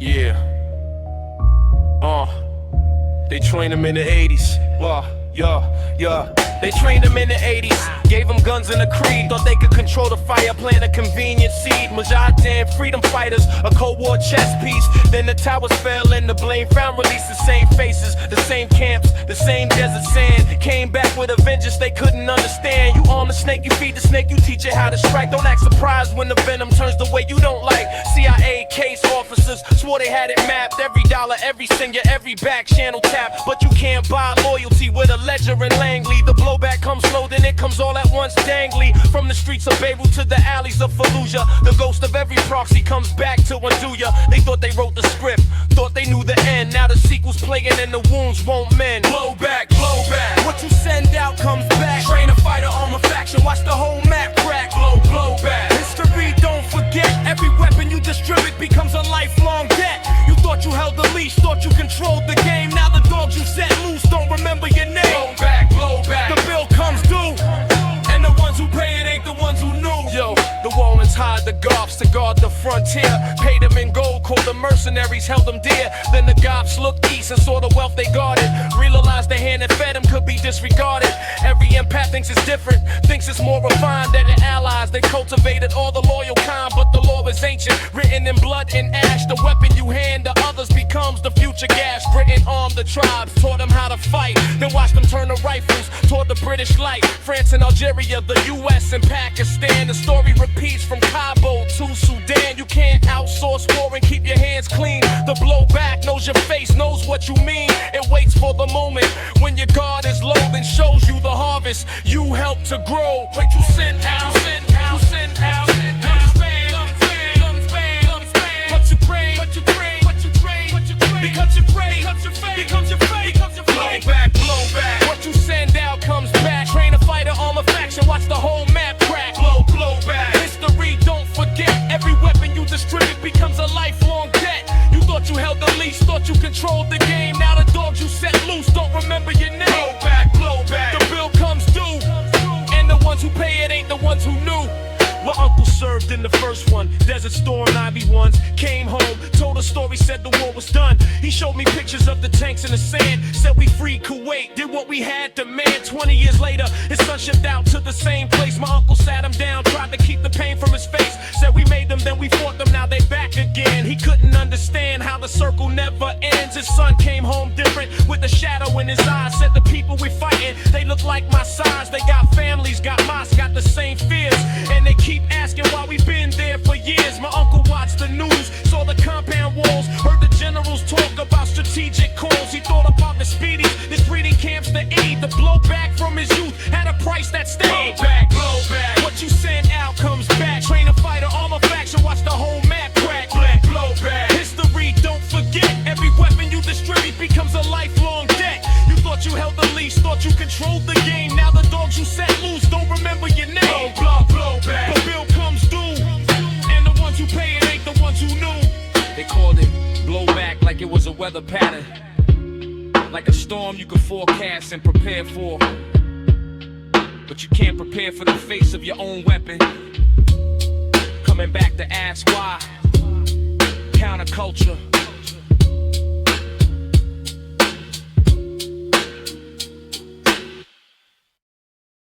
Yeah. They trained him in the 80s. Yeah. They trained him in the 80s, gave him guns and a creed. Thought they could control the fire, plant a convenient seed. Mujahideen freedom fighters, a Cold War chess piece. Then the towers fell and the blame found released. The same faces, the same camps, the same desert sand. Came back with a vengeance they couldn't understand. You arm the snake, you feed the snake, you teach it how to strike. Don't act surprised when the venom turns the way you don't like. CIA case officers swore they had it mapped. Every dollar, every cent, every back channel tap. But you can't buy loyalty with a ledger in Langley. The blowback comes slow, then it comes all at once dangly. From the streets of Beirut to the alleys of Fallujah, the ghost of every proxy comes back to undo ya. They thought they wrote the script, thought they knew the end. Now the sequel's playing and the wounds won't mend. Blowback, what you send out comes back. Train a fighter, arm a faction, watch the whole map crack. Blowback, history don't forget. Every weapon you distribute becomes a lifelong debt. You thought you held the leash, thought you controlled the game. Now the dogs you set loose don't remember your name. Blowback, the bill comes due, and the ones who pay it ain't the ones who knew. Yo, the Wallens hired the Goths to guard the frontier. Paid them in gold, called them mercenaries, held them dear. Then the Goths looked east and saw the wealth they guarded. Realized the hand that fed them could be disregarded. Every empath thinks it's different, thinks it's more refined than their allies. They cultivated all the loyal kind, but the law is ancient, written in blood and ash. The weapon you hand to others becomes the future gas. Britain armed the tribes, taught them how to fight. Then watched them turn the rifles toward the British light. France and Algeria, the US and Pakistan. The story repeats from Cabo to Sudan. You can't outsource war and keep your hands clean. The blowback knows your face, knows what you mean. It waits for the moment when your guard is low, then shows you the harvest you help to grow. What you send out, you send out. Because you pray, becomes your fate. Blowback, what you send out comes back. Train a fighter, arm a faction, watch the whole map crack. Blowback, history don't forget. Every weapon you distribute becomes a lifelong debt. You thought you held the leash, thought you controlled the game. Now the dogs you set loose don't remember your name. Blowback, the bill comes due, and the ones who pay it ain't the ones who knew. My uncle served in the first one, Desert Storm 91s. Came home, told a story, said the war was done. He showed me pictures of the tanks in the sand. Said we freed Kuwait, did what we had to man. 20 years later, his son shipped out to the same place. My uncle sat him down, tried to keep the pain from his face. Said we made them, then we fought them, now they back again. He couldn't understand how the circle never ends. His son came home different, with a shadow in his eyes. Said the people we fighting, they look like my size. They got families, got mosques, got the same fears. And they keep asking why we've been there for years. My uncle watched the news, saw the compound walls, heard the generals talk about strategic calls. He thought about the speedies, his breeding camps, the aid. The blowback from his youth had a price that stayed. Blowback, what you send out comes back. Train a fighter, arm a faction, watch the whole map crack. Blowback, history don't forget. Every weapon you distribute becomes a lifelong debt. You thought you held the leash, thought you controlled the game. Now the dogs you set loose don't remember your name. Blowback, the bill comes due, and the ones who pay it ain't the ones who knew. They called it blowback like it was a weather pattern, like a storm you could forecast and prepare for. But you can't prepare for the face of your own weapon. Coming back to ask why. Counterculture.